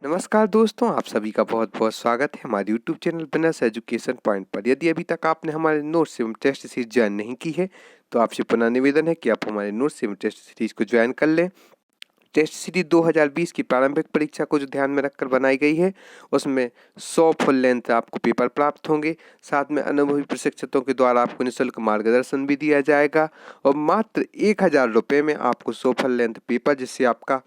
नमस्कार दोस्तों, आप सभी का बहुत-बहुत स्वागत है हमारे YouTube channel business education point पर। यदि अभी तक आपने हमारे नोट्स एवं टेस्ट सीरीज ज्वाइन नहीं की है, तो आपसे पुनः निवेदन है कि आप हमारे नोट्स एवं टेस्ट सीरीज को ज्वाइन कर लें। टेस्ट सीरीज 2020 की प्रारंभिक परीक्षा को जो ध्यान में रखकर बनाई गई है, उसमें 100 फुल लेंथ आपको पेपर प्राप्त होंगे। साथ में अनुभवी प्रशिक्षकों के द्वारा आपको निःशुल्क मार्गदर्शन भी दिया जाएगा और मात्र 1000 रुपये में आपको 100 फुल लेंथ पेपर, जिससे आपका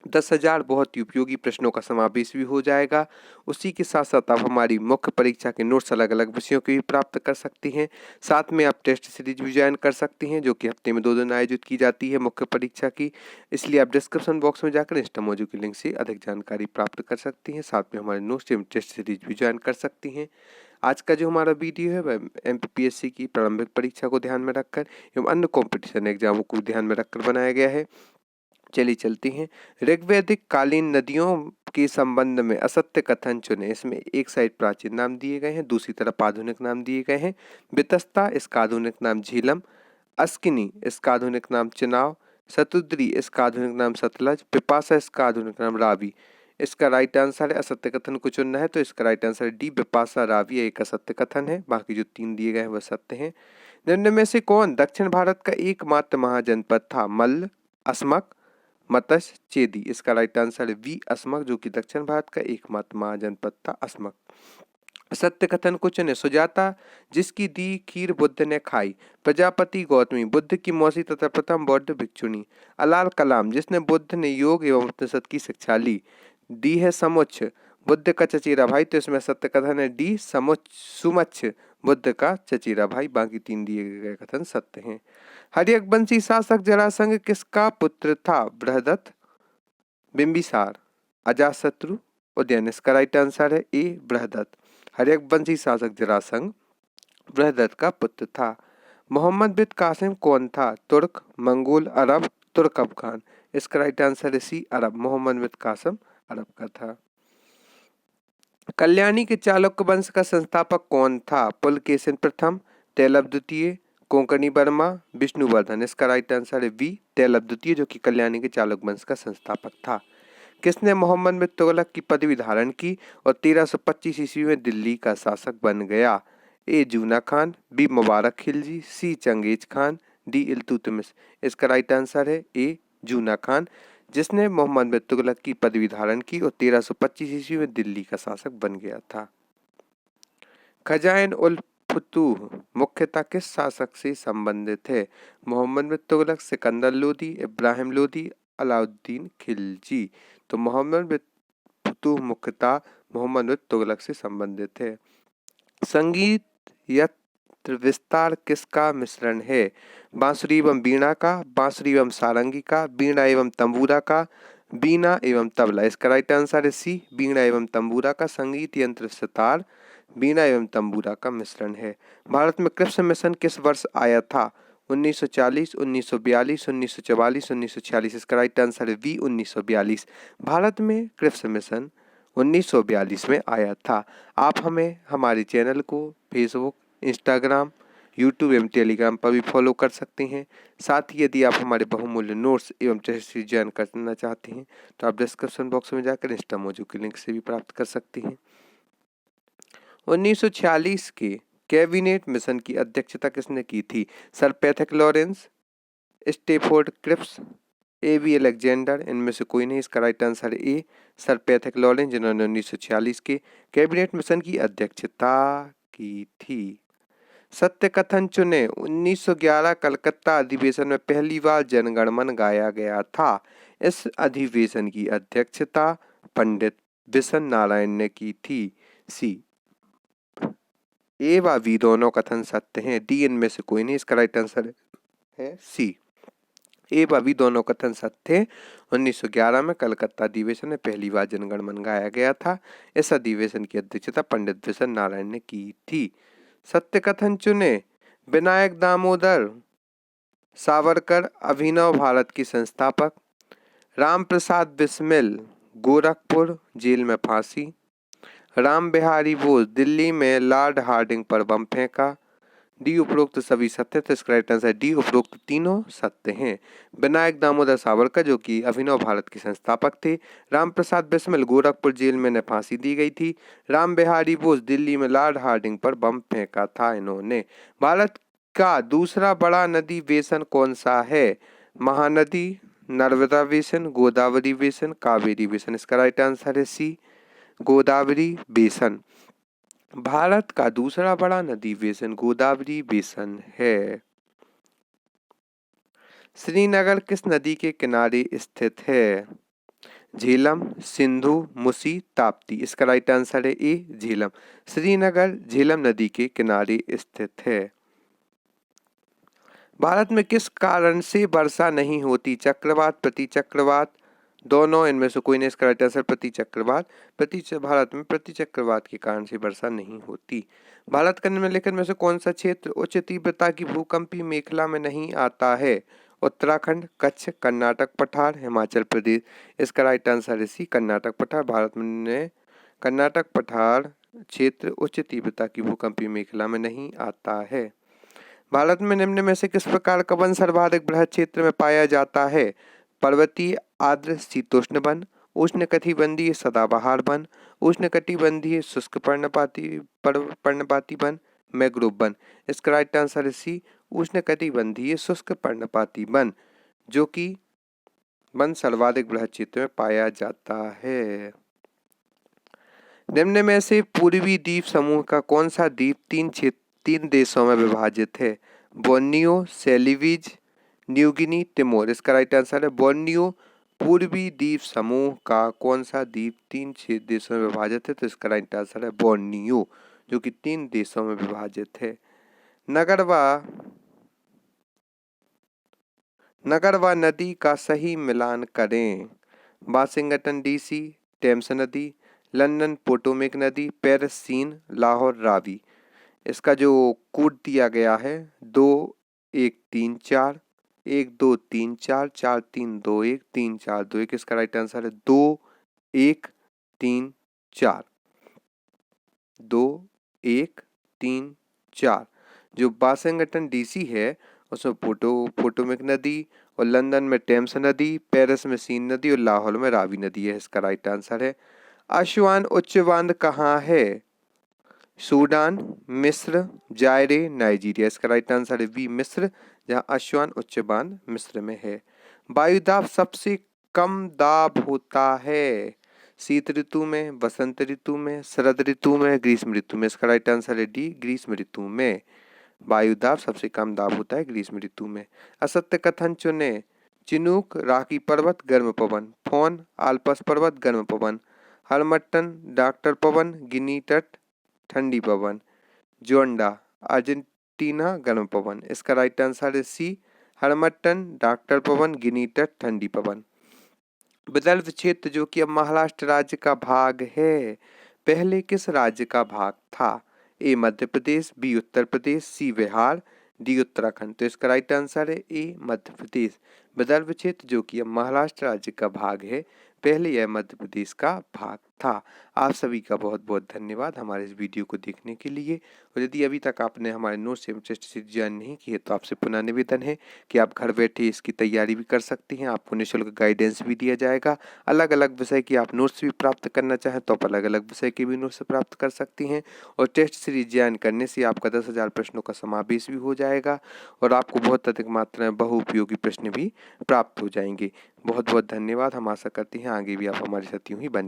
10,000 बहुत ही उपयोगी प्रश्नों का समावेश भी हो जाएगा। उसी के साथ साथ आप हमारी मुख्य परीक्षा के नोट्स अलग-अलग विषयों के भी प्राप्त कर सकती हैं। साथ में आप टेस्ट सीरीज भी ज्वाइन कर सकती हैं, जो कि हफ्ते में 2 दिन आयोजित की जाती है मुख्य परीक्षा की। इसलिए आप डिस्क्रिप्शन बॉक्स में जाकर इंस्टामोजो की लिंक से अधिक जानकारी प्राप्त कर सकती हैं। साथ में हमारे नोट्स एवं टेस्ट सीरीज भी ज्वाइन कर सकती हैं। आज का जो हमारा वीडियो है वह एमपीपीएससी की प्रारंभिक परीक्षा को ध्यान में रखकर एवं अन्य कॉम्पिटिशन एग्जामों को ध्यान में रखकर बनाया गया है। चलिए चलते हैं। ऋग्वैदिक कालीन नदियों के संबंध में असत्य कथन चुने। इसमें एक साइड प्राचीन नाम दिए गए हैं, दूसरी तरफ आधुनिक नाम दिए गए हैं। वितस्ता, इसका आधुनिक नाम झीलम। अस्किनी, इसका आधुनिक नाम चिनाव। शतुद्री, इसका आधुनिक नाम सतलज। पिपासा, इसका आधुनिक नाम रावी। इसका राइट आंसर है, असत्य कथन को चुनना है तो इसका राइट आंसर है डी, विपासा रावी एक असत्य कथन है। बाकी जो 3 दिए गए हैं वह सत्य हैं। निम्न में से कौन दक्षिण भारत का एकमात्र महाजनपद था? मल्ल, अस्मक, मत्स्य, चेदी। इसका राइट आंसर है वी, अस्मक, जो कि दक्षिण भारत का एकमात्र महाजनपद था अस्मक। सत्य कथन को चुने। सुजाता, जिसकी दी खीर बुद्ध ने खाई। प्रजापति गौतमी, बुद्ध की मौसी तथा प्रथम बौद्ध भिक्षुणी। अलाल कलाम, जिसने बुद्ध ने योग एवं उपनिषद की शिक्षा ली। डी है समुच्च, बुद्ध का चचेरा भाई, तो इसमें सत्य कथन है डी, सुमुच्च, बुद्ध का चचेरा भाई। बाकी 3 दिए गए कथन सत्य हैं। हर्यकवंशी शासक जरासंध किसका पुत्र था? बृहदत्त, बिंबिसार, अजातशत्रु, उदयन। इसका राइट आंसर है ए, बृहदत्त। हर्यकवंशी शासक जरासंध बृहदत्त का पुत्र था। मोहम्मद बिन कासिम कौन था? तुर्क, मंगोल, अरब, तुर्क अफगान। इसका राइट आंसर है सी, अरब। मोहम्मद बिन कासिम अरब का था। कल्याणी के चालुक्य वंश का संस्थापक कौन था? पुलकेशिन प्रथम, तैलव द्वितीय, कोंकणी वर्मा, विष्णुवर्धन। इसका राइट आंसर है वी, तैलव द्वितीय, जो कि कल्याणी के चालुक्य वंश का संस्थापक था। किसने मोहम्मद बिन तुगलक की पदवी धारण की और 1325 ईस्वी में दिल्ली का शासक बन गया? ए, जूना खान, बी, मुबारक खिलजी, सी, चंगेज खान, डी, इल्तुतमिश। इसका राइट आंसर है ए, जूना खान, जिसने मोहम्मद बिन तुगलक की पदवी धारण की और 1325 ईस्वी में दिल्ली का शासक बन गया था। खजाइन उल फुतूह मुख्यतः किस शासक से संबंधित है? मोहम्मद बिन तुगलक, सिकंदर लोदी, इब्राहिम लोदी, अलाउद्दीन खिलजी। तो मोहम्मद बिन फुतूह मुख्यतः मोहम्मद बिन तुगलक से संबंधित है। संगीत यंत्र विस्तार किसका मिश्रण है? बांसुरी एवं वीणा का, बांसुरी एवं सारंगी का, वीणा एवं तंबूरा का, वीणा एवं तबला। इसका राइट आंसर है सी, वीणा एवं तंबूरा का। संगीत यंत्र सितार वीणा एवं तंबूरा का मिश्रण है। भारत में क्रिप्स मिशन किस वर्ष आया था? 1940, 1942, 1944, 1946। इसका राइट आंसर है वी, 1942। भारत में क्रिप्स मिशन 1942 में आया था। आप हमें हमारे चैनल को फेसबुक, इंस्टाग्राम, यूट्यूब एवं टेलीग्राम पर भी फॉलो कर सकते हैं। साथ ही यदि आप हमारे बहुमूल्य नोट्स एवं टेस्ट सीरीज ज्वाइन करना चाहते हैं तो आप डिस्क्रिप्शन बॉक्स में जाकर इंस्टामोजो की लिंक से भी प्राप्त कर सकते हैं। 1946 के कैबिनेट मिशन की अध्यक्षता किसने की थी? Sir Pethick Lawrence, Stafford Cripps, A B. Alexander. इनमें से कोई नहीं। इसका right answer A, sir Pethick Lawrence, जिन्होंने 1946 के कैबिनेट मिशन की अध्यक्षता की थी। सत्य कथन चुने। 1911 कलकत्ता अधिवेशन में पहली बार जनगणमन गाया गया था। इस अधिवेशन की अध्यक्षता पंडित बिशन नारायण ने की थी। सी, ए व बी दोनों कथन सत्य हैं। डी, इनमें से कोई नहीं। इसका राइट आंसर है सी, ए व बी दोनों कथन सत्य हैं। 1911 में कलकत्ता अधिवेशन में पहली बार जनगणमन गाया गया था। इस अधिवेशन की अध्यक्षता पंडित बिशन नारायण ने की थी। सत्य कथन चुने। विनायक दामोदर सावरकर अभिनव भारत की संस्थापक। राम प्रसाद बिस्मिल गोरखपुर जेल में फांसी। राम बिहारी बोस दिल्ली में लॉर्ड हार्डिंग पर बम फेंका। डी उपरोक्त सभी सत्य, तो इसका राइट आंसर डी उपरोक्त तीनों सत्य हैं। विनायक दामोदर सावरकर जो कि अभिनव भारत के संस्थापक थे। राम प्रसाद बिस्मिल गोरखपुर जेल में इन्हें फांसी दी गई थी। राम बिहारी बोस दिल्ली में लॉर्ड हार्डिंग पर बम फेंका था इन्होंने। भारत का दूसरा बड़ा नदी बेसिन कौन सा है? Mahanadi, Narmada basin, Godavari basin, Kaveri basin. इसका राइट आंसर है सी, गोदावरी बेसिन। भारत का दूसरा बड़ा नदी बेसिन गोदावरी बेसिन है। श्रीनगर किस नदी के किनारे स्थित है? झेलम, सिंधु, मुसी, ताप्ती। इसका राइट आंसर है ए, झेलम। श्रीनगर झेलम नदी के किनारे स्थित है। भारत में किस कारण से वर्षा नहीं होती? चक्रवात, प्रतिचक्रवात, दोनों, इनमें से कोई नहीं। इसका राइट आंसर प्रतिचक्रवात। भारत में प्रतिचक्रवात के कारण से वर्षा नहीं होती। भारत के निम्नलिखित में से कौन सा क्षेत्र उच्च तीव्रता की भूकंपीय मेखला में नहीं आता है? उत्तराखंड, कच्छ, कर्नाटक पठार, हिमाचल प्रदेश। इसका राइट आंसर है सी, कर्नाटक पठार। भारत में कर्नाटक पठार क्षेत्र उच्च तीव्रता की भूकंपीय मेखला में नहीं आता है। भारत में निम्न में से किस प्रकार का वन सर्वाधिक बृहद क्षेत्र में पाया जाता है? पर्वतीय आर्द्र शीतोष्ण वन, उष्णकटिबंधीय सदाबहार वन, उष्णकटिबंधीय शुष्क पर्णपाती वन, मैंग्रोव वन। इसका राइट आंसर है सी, उष्णकटिबंधीय शुष्क पर्णपाती वन, जो कि वन सर्वाधिक बृहद क्षेत्र में पाया जाता है। निम्न में से पूर्वी द्वीप समूह का कौन सा द्वीप तीन देशों में विभाजित है? Borneo, Celebes, New Guinea, Timor. इसका राइट आंसर है बोर्नियो। पूर्वी द्वीप समूह का कौन सा द्वीप तीन देशों में विभाजित है? तो इसका राइट आंसर है बोर्नियो, जो कि 3 देशों में विभाजित है। नगरवा नदी का सही मिलान करें। वाशिंगटन डीसी, टेम्स नदी, लंदन पोटोमेक नदी, पेरिस सीन, लाहौर रावी। इसका जो कोड दिया गया है 2-1-3-4, 1-2-3-4, 4-3-2-1, 3-4-2-1। इसका राइट आंसर है 2-1-3-4, 2-1-3-4। जो वाशिंगटन डीसी है उसमें पोटोमेक नदी, और लंदन में टेम्स नदी, पेरिस में सीन नदी और लाहौर में रावी नदी है। इसका राइट आंसर है। असवान उच्च बांध कहाँ है? सूडान, मिस्र, जायरे, नाइजीरिया। इसका राइट आंसर है बी, मिस्र, जहां असवान उच्च बांध मिस्र में है। वायुदाब सबसे कम दाब होता है? शीत ऋतु में, बसंत ऋतु में, शरद ऋतु में, ग्रीष्म ऋतु में। इसका राइट आंसर है डी, ग्रीष्म ऋतु में। वायुदाब सबसे कम दाब होता है ग्रीष्म ऋतु में। असत्य कथन चुने। चिनूक, राकी पर्वत, गर्म पवन। फोन, आल्पस पर्वत, गर्म पवन। हरमट्टन, डॉक्टर पवन, गिनी तट, ठंडी पवन। जोंडा, अर्जेंटीना, गर्म पवन। इसका राइट आंसर है सी, हरमट्टन, डॉक्टर पवन, गिनी तट, ठंडी पवन। विदर्भ क्षेत्र जो कि अब महाराष्ट्र राज्य का भाग है, पहले किस राज्य का भाग था? ए मध्य प्रदेश, बी उत्तर प्रदेश, सी बिहार, डी उत्तराखंड। तो इसका राइट आंसर है ए, मध्य प्रदेश। विदर्भ क्षेत्र जो कि अब महाराष्ट्र राज्य का भाग है, पहले यह मध्य प्रदेश का भाग था। आप सभी का बहुत बहुत धन्यवाद हमारे इस वीडियो को देखने के लिए। और यदि अभी तक आपने हमारे नोट्स एवं टेस्ट सीरीज ज्वाइन नहीं की है तो आपसे पुनः निवेदन है कि आप घर बैठे इसकी तैयारी भी कर सकती हैं। आपको निःशुल्क गाइडेंस भी दिया जाएगा। अलग अलग विषय की आप नोट्स भी प्राप्त करना चाहें तो आप अलग अलग विषय के भी नोट्स प्राप्त कर सकती हैं। और टेस्ट सीरीज ज्वाइन करने से आपका 10,000 प्रश्नों का समावेश भी हो जाएगा और आपको बहुत अधिक मात्रा में बहुउपयोगी प्रश्न भी प्राप्त हो जाएंगे। बहुत बहुत धन्यवाद। हम आशा करते हैं आगे भी आप हमारे साथ यूं ही बने